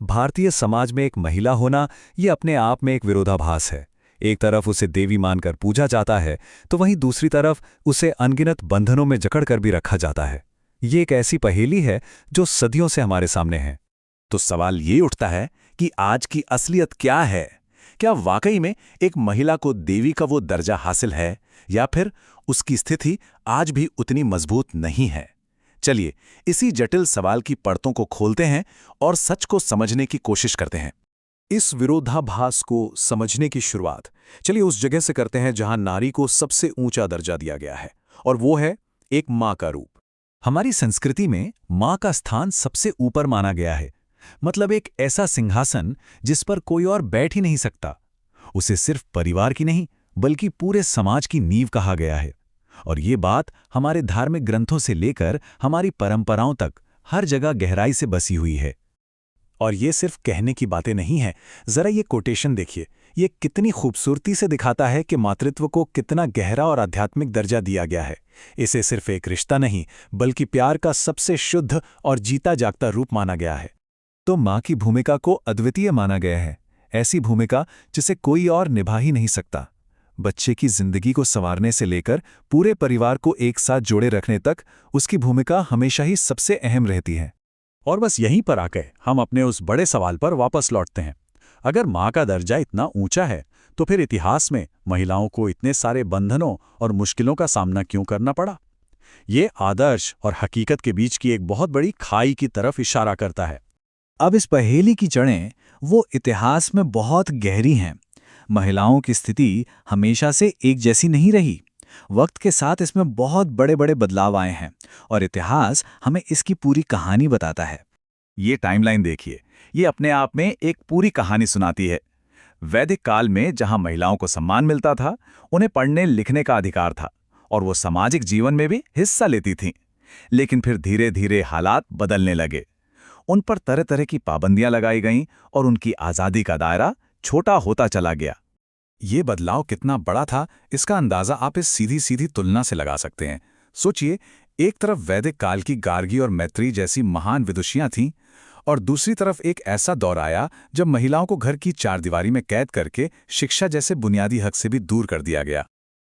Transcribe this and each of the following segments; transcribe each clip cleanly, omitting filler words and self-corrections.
भारतीय समाज में एक महिला होना ये अपने आप में एक विरोधाभास है। एक तरफ उसे देवी मानकर पूजा जाता है तो वहीं दूसरी तरफ उसे अनगिनत बंधनों में जकड़कर भी रखा जाता है। ये एक ऐसी पहेली है जो सदियों से हमारे सामने है। तो सवाल ये उठता है कि आज की असलियत क्या है? क्या वाकई में एक महिला को देवी का वो दर्जा हासिल है, या फिर उसकी स्थिति आज भी उतनी मजबूत नहीं है? चलिए इसी जटिल सवाल की परतों को खोलते हैं और सच को समझने की कोशिश करते हैं। इस विरोधाभास को समझने की शुरुआत चलिए उस जगह से करते हैं जहां नारी को सबसे ऊंचा दर्जा दिया गया है, और वो है एक मां का रूप। हमारी संस्कृति में मां का स्थान सबसे ऊपर माना गया है। मतलब एक ऐसा सिंहासन जिस पर कोई और बैठ ही नहीं सकता। उसे सिर्फ परिवार की नहीं बल्कि पूरे समाज की नींव कहा गया है। और ये बात हमारे धार्मिक ग्रंथों से लेकर हमारी परंपराओं तक हर जगह गहराई से बसी हुई है। और ये सिर्फ कहने की बातें नहीं हैं। जरा ये कोटेशन देखिए, ये कितनी खूबसूरती से दिखाता है कि मातृत्व को कितना गहरा और आध्यात्मिक दर्जा दिया गया है। इसे सिर्फ एक रिश्ता नहीं बल्कि प्यार का सबसे शुद्ध और जीता जागता रूप माना गया है। तो मां की भूमिका को अद्वितीय माना गया है, ऐसी भूमिका जिसे कोई और निभा ही नहीं सकता। बच्चे की जिंदगी को संवारने से लेकर पूरे परिवार को एक साथ जोड़े रखने तक उसकी भूमिका हमेशा ही सबसे अहम रहती है। और बस यहीं पर आकर हम अपने उस बड़े सवाल पर वापस लौटते हैं। अगर मां का दर्जा इतना ऊंचा है तो फिर इतिहास में महिलाओं को इतने सारे बंधनों और मुश्किलों का सामना क्यों करना पड़ा? ये आदर्श और हकीकत के बीच की एक बहुत बड़ी खाई की तरफ इशारा करता है। अब इस पहेली की जड़ें वो इतिहास में बहुत गहरी हैं। महिलाओं की स्थिति हमेशा से एक जैसी नहीं रही। वक्त के साथ इसमें बहुत बड़े बड़े बदलाव आए हैं और इतिहास हमें इसकी पूरी कहानी बताता है। ये टाइमलाइन देखिए, ये अपने आप में एक पूरी कहानी सुनाती है। वैदिक काल में जहां महिलाओं को सम्मान मिलता था, उन्हें पढ़ने लिखने का अधिकार था और वो सामाजिक जीवन में भी हिस्सा लेती थीं। लेकिन फिर धीरे धीरे हालात बदलने लगे। उन पर तरह तरह की पाबंदियां लगाई गईं और उनकी आज़ादी का दायरा छोटा होता चला गया। ये बदलाव कितना बड़ा था, इसका अंदाजा आप इस सीधी सीधी तुलना से लगा सकते हैं। सोचिए, एक तरफ वैदिक काल की गार्गी और मैत्री जैसी महान विदुषियां थीं, और दूसरी तरफ एक ऐसा दौर आया जब महिलाओं को घर की चारदीवारी में कैद करके शिक्षा जैसे बुनियादी हक से भी दूर कर दिया गया।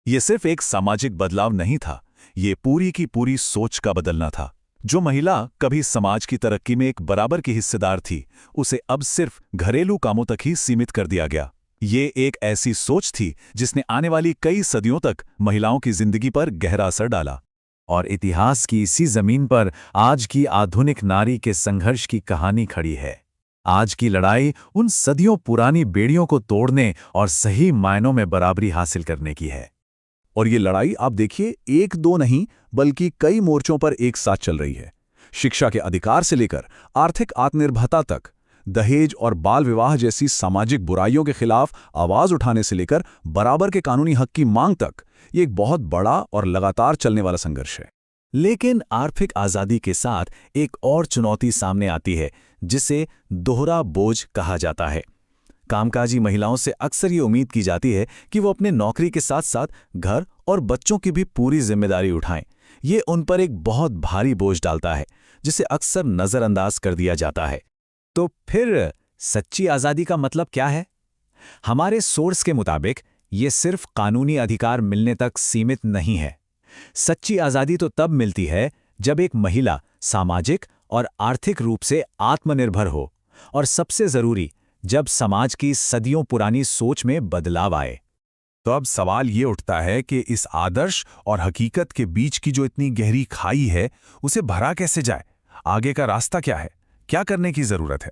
ये सिर्फ एक सामाजिक बदलाव नहीं था, ये पूरी की पूरी सोच का बदलना था। जो महिला कभी समाज की तरक्की में एक बराबर की हिस्सेदार थी, उसे अब सिर्फ घरेलू कामों तक ही सीमित कर दिया गया। ये एक ऐसी सोच थी जिसने आने वाली कई सदियों तक महिलाओं की जिंदगी पर गहरा असर डाला। और इतिहास की इसी जमीन पर आज की आधुनिक नारी के संघर्ष की कहानी खड़ी है। आज की लड़ाई उन सदियों पुरानी बेड़ियों को तोड़ने और सही मायनों में बराबरी हासिल करने की है। और ये लड़ाई आप देखिए, एक दो नहीं बल्कि कई मोर्चों पर एक साथ चल रही है। शिक्षा के अधिकार से लेकर आर्थिक आत्मनिर्भरता तक, दहेज और बाल विवाह जैसी सामाजिक बुराइयों के खिलाफ आवाज उठाने से लेकर बराबर के कानूनी हक की मांग तक, ये एक बहुत बड़ा और लगातार चलने वाला संघर्ष है। लेकिन आर्थिक आज़ादी के साथ एक और चुनौती सामने आती है, जिसे दोहरा बोझ कहा जाता है। कामकाजी महिलाओं से अक्सर ये उम्मीद की जाती है कि वो अपने नौकरी के साथ साथ घर और बच्चों की भी पूरी जिम्मेदारी उठाएं। ये उन पर एक बहुत भारी बोझ डालता है, जिसे अक्सर नज़रअंदाज कर दिया जाता है। तो फिर सच्ची आज़ादी का मतलब क्या है? हमारे सोर्स के मुताबिक ये सिर्फ कानूनी अधिकार मिलने तक सीमित नहीं है। सच्ची आज़ादी तो तब मिलती है जब एक महिला सामाजिक और आर्थिक रूप से आत्मनिर्भर हो, और सबसे ज़रूरी, जब समाज की सदियों पुरानी सोच में बदलाव आए। तो अब सवाल ये उठता है कि इस आदर्श और हकीकत के बीच की जो इतनी गहरी खाई है, उसे भरा कैसे जाए? आगे का रास्ता क्या है? क्या करने की जरूरत है?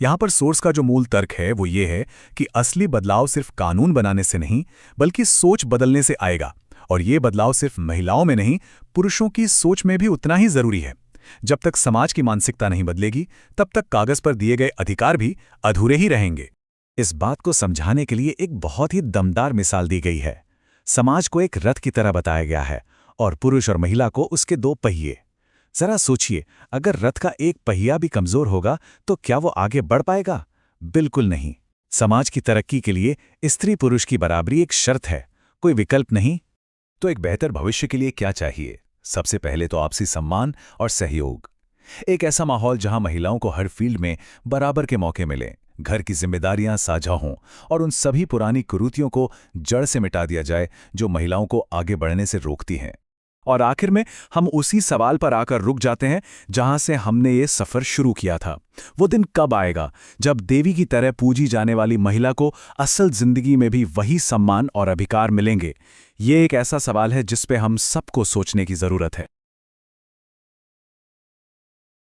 यहां पर सोर्स का जो मूल तर्क है वो ये है कि असली बदलाव सिर्फ कानून बनाने से नहीं बल्कि सोच बदलने से आएगा। और ये बदलाव सिर्फ महिलाओं में नहीं, पुरुषों की सोच में भी उतना ही जरूरी है। जब तक समाज की मानसिकता नहीं बदलेगी, तब तक कागज पर दिए गए अधिकार भी अधूरे ही रहेंगे। इस बात को समझाने के लिए एक बहुत ही दमदार मिसाल दी गई है। समाज को एक रथ की तरह बताया गया है और पुरुष और महिला को उसके दो पहिए। जरा सोचिए, अगर रथ का एक पहिया भी कमजोर होगा तो क्या वो आगे बढ़ पाएगा? बिल्कुल नहीं। समाज की तरक्की के लिए स्त्री पुरुष की बराबरी एक शर्त है, कोई विकल्प नहीं। तो एक बेहतर भविष्य के लिए क्या चाहिए? सबसे पहले तो आपसी सम्मान और सहयोग। एक ऐसा माहौल जहां महिलाओं को हर फील्ड में बराबर के मौके मिलें, घर की जिम्मेदारियां साझा हों और उन सभी पुरानी कुरीतियों को जड़ से मिटा दिया जाए जो महिलाओं को आगे बढ़ने से रोकती हैं। और आखिर में हम उसी सवाल पर आकर रुक जाते हैं जहां से हमने ये सफर शुरू किया था। वो दिन कब आएगा जब देवी की तरह पूजी जाने वाली महिला को असल जिंदगी में भी वही सम्मान और अधिकार मिलेंगे? ये एक ऐसा सवाल है जिस पे हम सबको सोचने की जरूरत है।